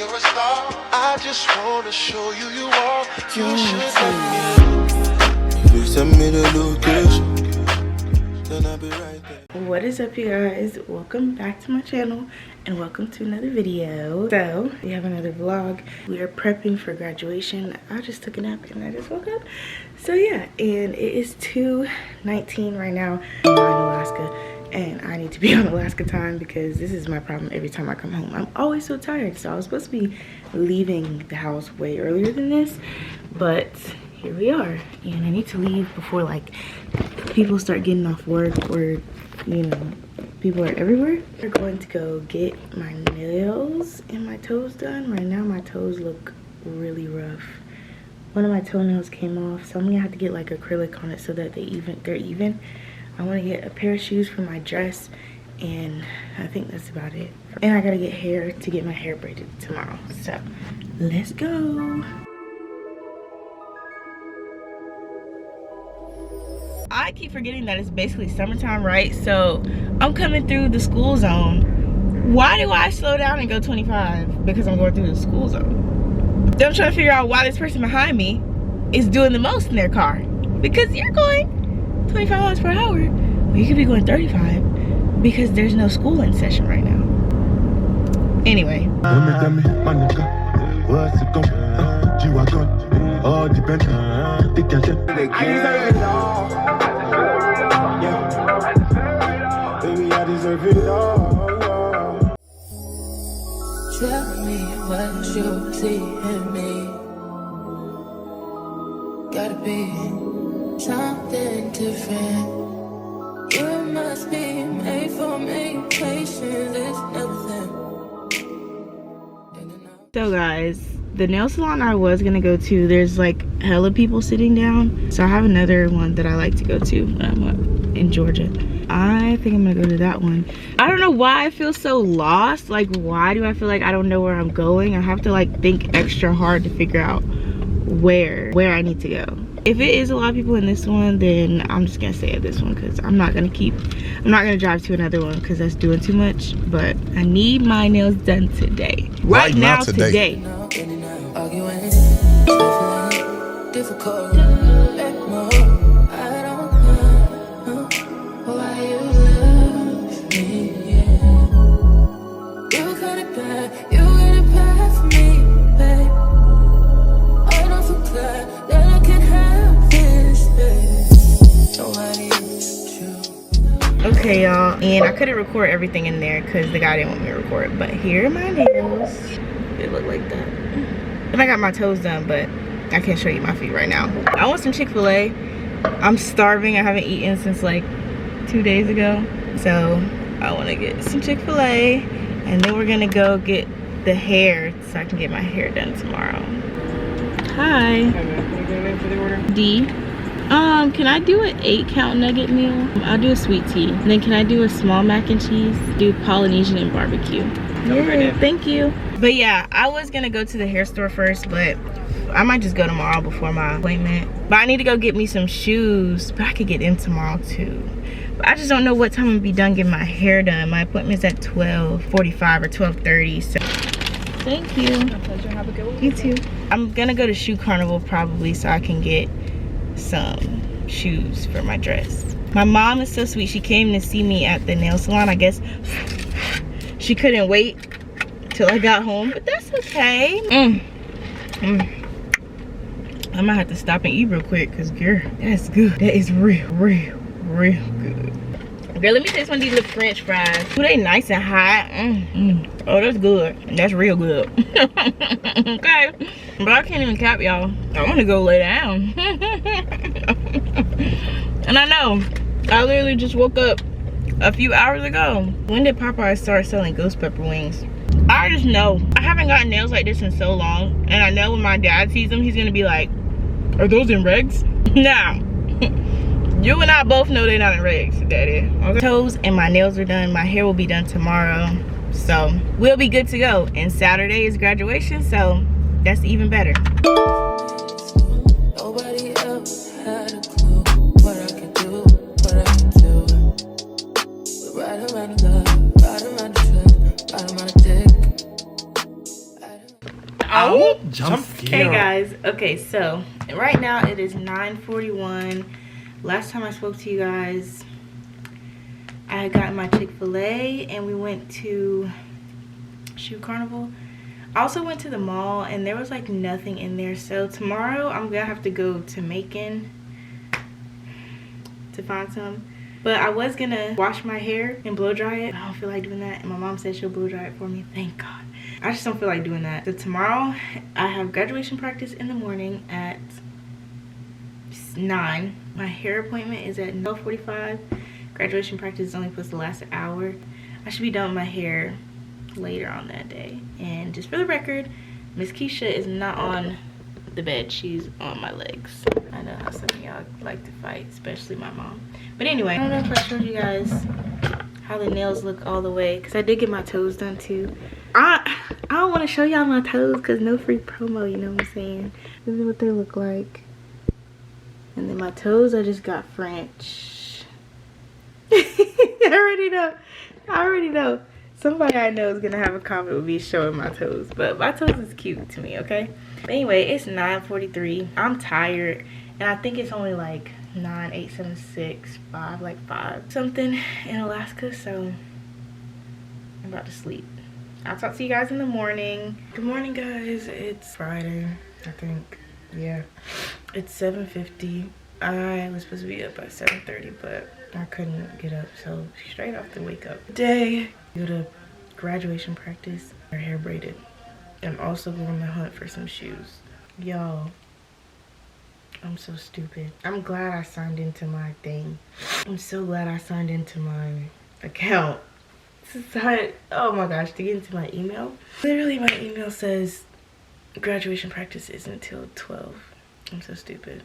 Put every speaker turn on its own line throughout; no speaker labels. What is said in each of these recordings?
you're a star. I just wanna show you you are. You should let me. If you send me the location, then I'll be right there.
What is up, you guys? Welcome back to my channel and welcome to another video. So we have another vlog. We are prepping for graduation. I just took a nap and I just woke up. So yeah, and it is 2:19 right now. I'm in Alaska and I need to be on Alaska time because this is my problem every time I come home. I'm always so tired. So I was supposed to be leaving the house way earlier than this, but here we are, and I need to leave before like people start getting off work or, you know, people are everywhere. We're going to go get my nails and my toes done. Right now my toes look really rough. One of my toenails came off, so I'm gonna have to get like acrylic on it so that they're even. I want to get a pair of shoes for my dress, and I think that's about it. And I gotta get hair to get my hair braided tomorrow. So let's go. I keep forgetting that it's basically summertime, right? So I'm coming through the school zone. Why do I slow down and go 25? Because I'm going through the school zone. Then I'm trying to figure out why this person behind me is doing the most in their car. Because you're going 25 miles per hour. Well, you could be going 35 because there's no school in session right now. Anyway.
Tell me what you see in me. Gotta be something different. You must be made for me. Patience is nothing.
So guys, the nail salon I was gonna go to, there's like hella people sitting down. So I have another one that I like to go to when I'm up in Georgia. I think I'm gonna go to that one. I don't know why I feel so lost. Like, why do I feel like I don't know where I'm going? I have to like think extra hard to figure out where I need to go. If it is a lot of people in this one, then I'm just gonna stay at this one because I'm not gonna drive to another one because that's doing too much. But I need my nails done today. Right now, today. Okay, y'all, and I couldn't record everything in there because the guy didn't want me to record, but here are my nails. They look like that. And I got my toes done, but I can't show you my feet right now. I want some Chick-fil-A. I'm starving. I haven't eaten since like 2 days ago, so I want to get some Chick-fil-A, and then we're gonna go get the hair so I can get my hair done tomorrow. Hi. D. Can I do an 8-count nugget meal? I'll do a sweet tea. And then can I do a small mac and cheese? Do Polynesian and barbecue. Yeah, thank you. But yeah, I was gonna go to the hair store first, but I might just go tomorrow before my appointment. But I need to go get me some shoes, but I could get in tomorrow too. But I just don't know what time I'm gonna be done getting my hair done. My appointment's at 12:45 or 12:30, so thank you. My pleasure. Have a good one. You too. I'm gonna go to Shoe Carnival probably so I can get some shoes for my dress. My mom is so sweet. She came to see me at the nail salon. I guess she couldn't wait till I got home, but that's okay. I might have to stop and eat real quick because girl, that's good. That is real good. Girl, let me taste one of these little French fries. Ooh, they nice and hot. Oh, that's good. That's real good. Okay, but I can't even cap, y'all. I want to go lay down. And I know I literally just woke up a few hours ago. When did Popeye start selling ghost pepper wings? I just know. I haven't gotten nails like this in so long, and I know when my dad sees them, he's gonna be like, are those in regs? Now, you and I both know they're not in regs, daddy. Okay. Toes and my nails are done. My hair will be done tomorrow, so we'll be good to go. And Saturday is graduation, so that's even better.
Nobody else had a clue what I could do, what I could do. We're right around love, right around the trip, right around the dick.
Ow! Jump
Hey
scare.
guys, okay, so right now it is 9:41. Last time I spoke to you guys, I had gotten my Chick-fil-A and we went to Shoe Carnival. I also went to the mall and there was like nothing in there, so tomorrow I'm gonna have to go to Macon to find some. But I was gonna wash my hair and blow dry it. I don't feel like doing that, and my mom said she'll blow dry it for me. Thank God. I just don't feel like doing that. So tomorrow I have graduation practice in the morning at 9. My hair appointment is at 12:45. Graduation practice is only supposed to last an hour. I should be done with my hair later on that day. And just for the record, Miss Keisha is not on the bed, she's on my legs. I know how some of y'all like to fight, especially my mom. But anyway, I don't know if I showed you guys how the nails look all the way, because I did get my toes done too. I don't want to show y'all my toes because no free promo, you know what I'm saying? This is what they look like. And then my toes, I just got French. I already know. Somebody I know is gonna have a comment with me showing my toes, but my toes is cute to me, okay? But anyway, it's 9:43. I'm tired, and I think it's only like 9, 8, 7, 6, 5, like 5 something in Alaska, so I'm about to sleep. I'll talk to you guys in the morning. Good morning, guys. It's Friday, I think. Yeah, it's 7:50. I was supposed to be up by 7:30, but I couldn't get up, so straight off the wake up day. Go to graduation practice, her hair braided. I'm also going to hunt for some shoes. Y'all, I'm so stupid. I'm glad I signed into my thing. I'm so glad I signed into my account. Oh my gosh, to get into my email. Literally my email says graduation practice isn't until 12. I'm so stupid.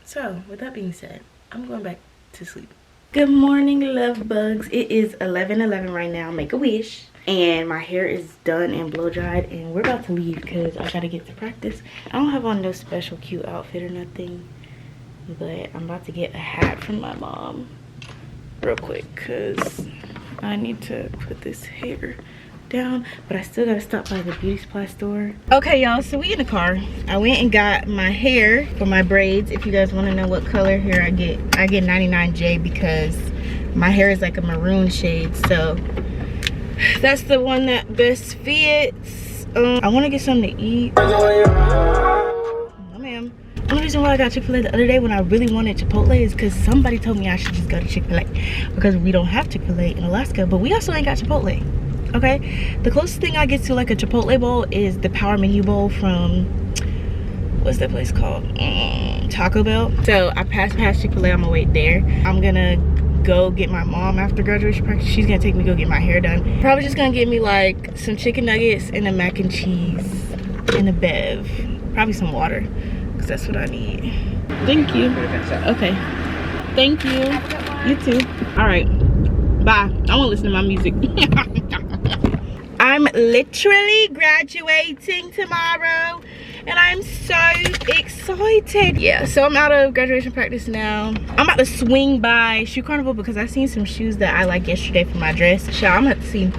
So with that being said, I'm going back to sleep. Good morning, love bugs. It is 11:11 right now. Make a wish. And my hair is done and blow dried, and we're about to leave because I gotta get to practice. I don't have on no special cute outfit or nothing, but I'm about to get a hat from my mom real quick because I need to put this hair down, but I still gotta stop by the beauty supply store. Okay, y'all, so we in the car. I went and got my hair for my braids. If you guys want to know what color hair I get 99J because my hair is like a maroon shade, so that's the one that best fits. I want to get something to eat. Oh, ma'am. The only reason why I got Chick-fil-A the other day when I really wanted Chipotle is because somebody told me I should just go to Chick-fil-A because we don't have Chick-fil-A in Alaska, but we also ain't got Chipotle. Okay, the closest thing I get to like a Chipotle bowl is the Power Menu Bowl from, what's that place called? Taco Bell. So I passed Chick-fil-A on my way there. I'm gonna go get my mom after graduation practice. She's gonna take me to go get my hair done. Probably just gonna get me like some chicken nuggets and a mac and cheese and a bev. Probably some water, because that's what I need. Thank you. Okay. Thank you. You too. All right. Bye. I won't listen to my music. I'm literally graduating tomorrow and I'm so excited. Yeah, so I'm out of graduation practice now. I'm about to swing by Shoe Carnival because I seen some shoes that I like yesterday for my dress. So I'm about to see,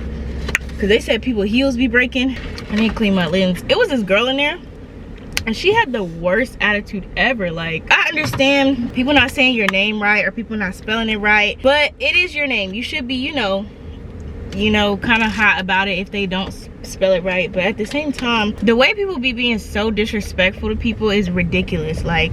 because they said people heels be breaking. I need to clean my lens. It was this girl in there and she had the worst attitude ever. Like, I understand people not saying your name right or people not spelling it right, but it is your name. You should be, you know, kind of hot about it if they don't spell it right. But at the same time, the way people be being so disrespectful to people is ridiculous. Like,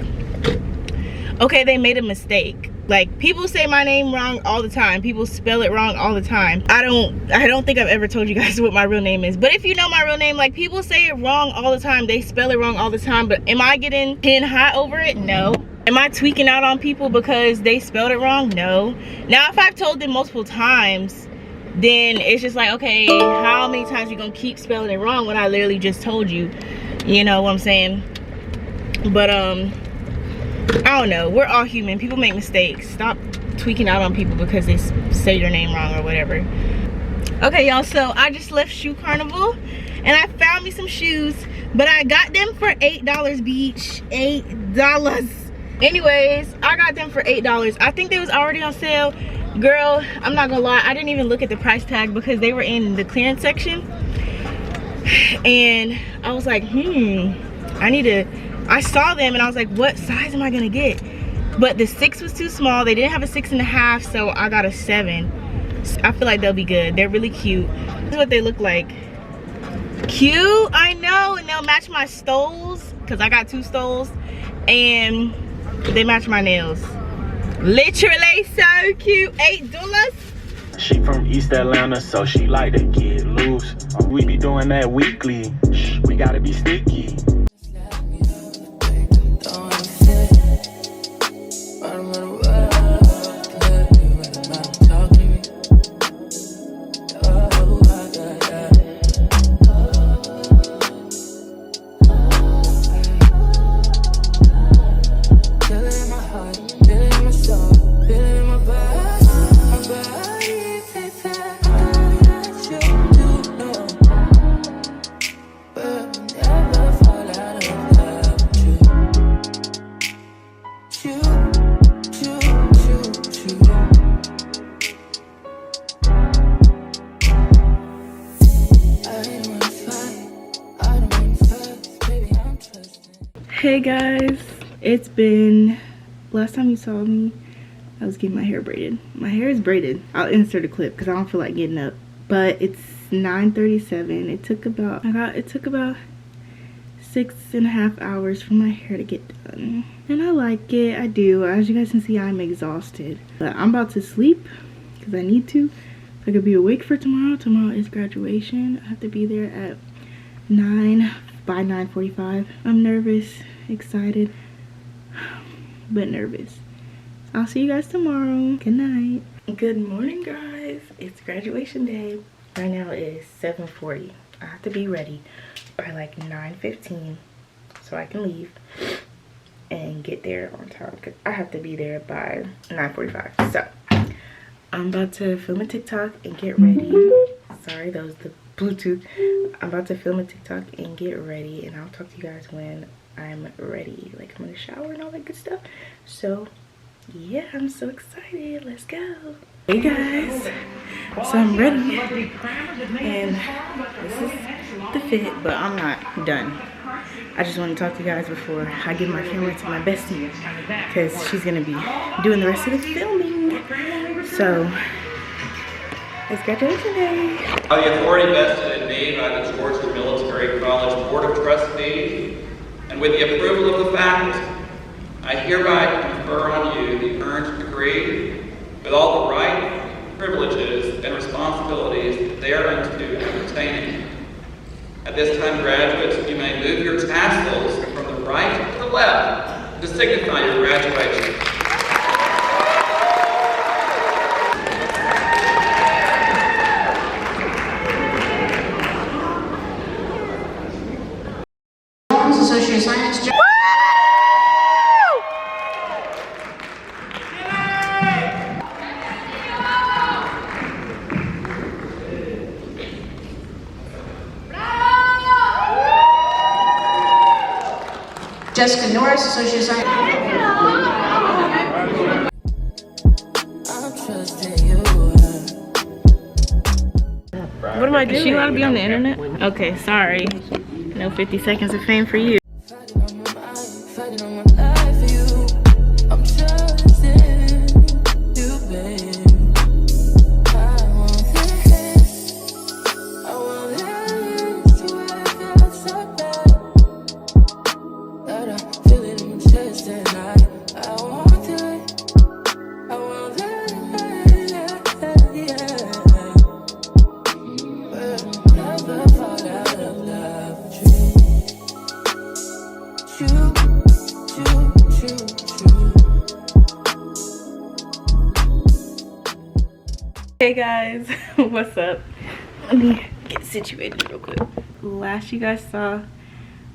okay, they made a mistake. Like, people say my name wrong all the time. People spell it wrong all the time. I don't think I've ever told you guys what my real name is. But if you know my real name, like, people say it wrong all the time. They spell it wrong all the time. But am I getting pin hot over it? No. Am I tweaking out on people because they spelled it wrong? No. Now, if I've told them multiple times, then it's just like, okay, how many times you gonna keep spelling it wrong when I literally just told you? You know what I'm saying? But I don't know, we're all human. People make mistakes. Stop tweaking out on people because they say your name wrong or whatever. Okay, y'all, so I just left Shoe Carnival and I found me some shoes, but I got them for $8 each. $8. Anyways, I got them for $8. I think they was already on sale. Girl, I'm not gonna lie, I didn't even look at the price tag because they were in the clearance section. And I was like, I saw them and I was like, what size am I gonna get? But the 6 was too small. They didn't have a 6.5, so I got a 7. I feel like they'll be good. They're really cute. This is what they look like. Cute, I know, and they'll match my stoles because I got 2 stoles, and they match my nails. Literally so cute. $8.
She from East Atlanta, so she like to get loose. We be doing that weekly. Shh, we gotta be sneaky.
Hey guys, it's been, last time you saw me, I was getting my hair braided. My hair is braided. I'll insert a clip because I don't feel like getting up. But it's 9:37. It took about 6.5 hours for my hair to get done. And I like it, I do. As you guys can see, I'm exhausted. But I'm about to sleep because I need to. So I could be awake for tomorrow. Tomorrow is graduation. I have to be there at 9:45. I'm nervous, excited, but nervous. I'll see you guys tomorrow. Good night. Good morning, guys. It's graduation day. Right now it is 7:40. I have to be ready by like 9:15 so I can leave and get there on time because I have to be there by 9:45. So I'm about to film a TikTok and get ready. Sorry, that was the Bluetooth. I'm about to film a TikTok and get ready, and I'll talk to you guys when I'm ready. Like, I'm gonna shower and all that good stuff. So yeah, I'm so excited. Let's go. Hey guys, so I'm ready, and this is the fit, but I'm not done. I just want to talk to you guys before I give my camera to my bestie, because she's gonna be doing the rest of the filming. So it's graduation day.
By the authority vested in me by the Georgia Military College Board of Trustees, and with the approval of the faculty, I hereby confer on you the current degree with all the rights, privileges, and responsibilities thereunto pertaining. At this time, graduates, you may move your tassels from the right to the left to signify your graduation.
Associate Science. Jessica Norris, Associate Science.
What am I doing? Is she allowed to be on the internet? Okay, sorry. No 50 seconds of fame for you. Hey guys, what's up? Let me get situated real quick. Last you guys saw,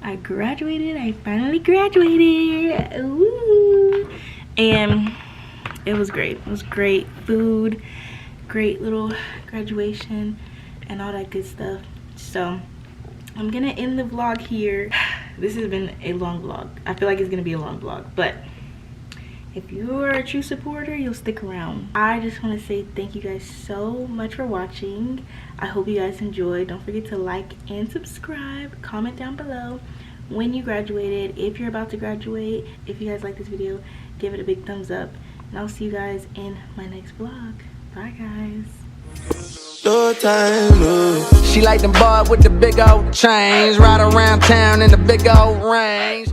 I graduated. I finally graduated. Ooh. And it was great. It was great food, great little graduation, and all that good stuff. So I'm gonna end the vlog here. This has been a long vlog. I feel like it's gonna be a long vlog, but If you're a true supporter, you'll stick around. I just want to say thank you guys so much for watching. I hope you guys enjoyed. Don't forget to like and subscribe. Comment down below when you graduated, if you're about to graduate. If you guys like this video, give it a big thumbs up. And I'll see you guys in my next vlog. Bye, guys.
No time, no.
She like them boy with the big old chains, ride around town in the big old range.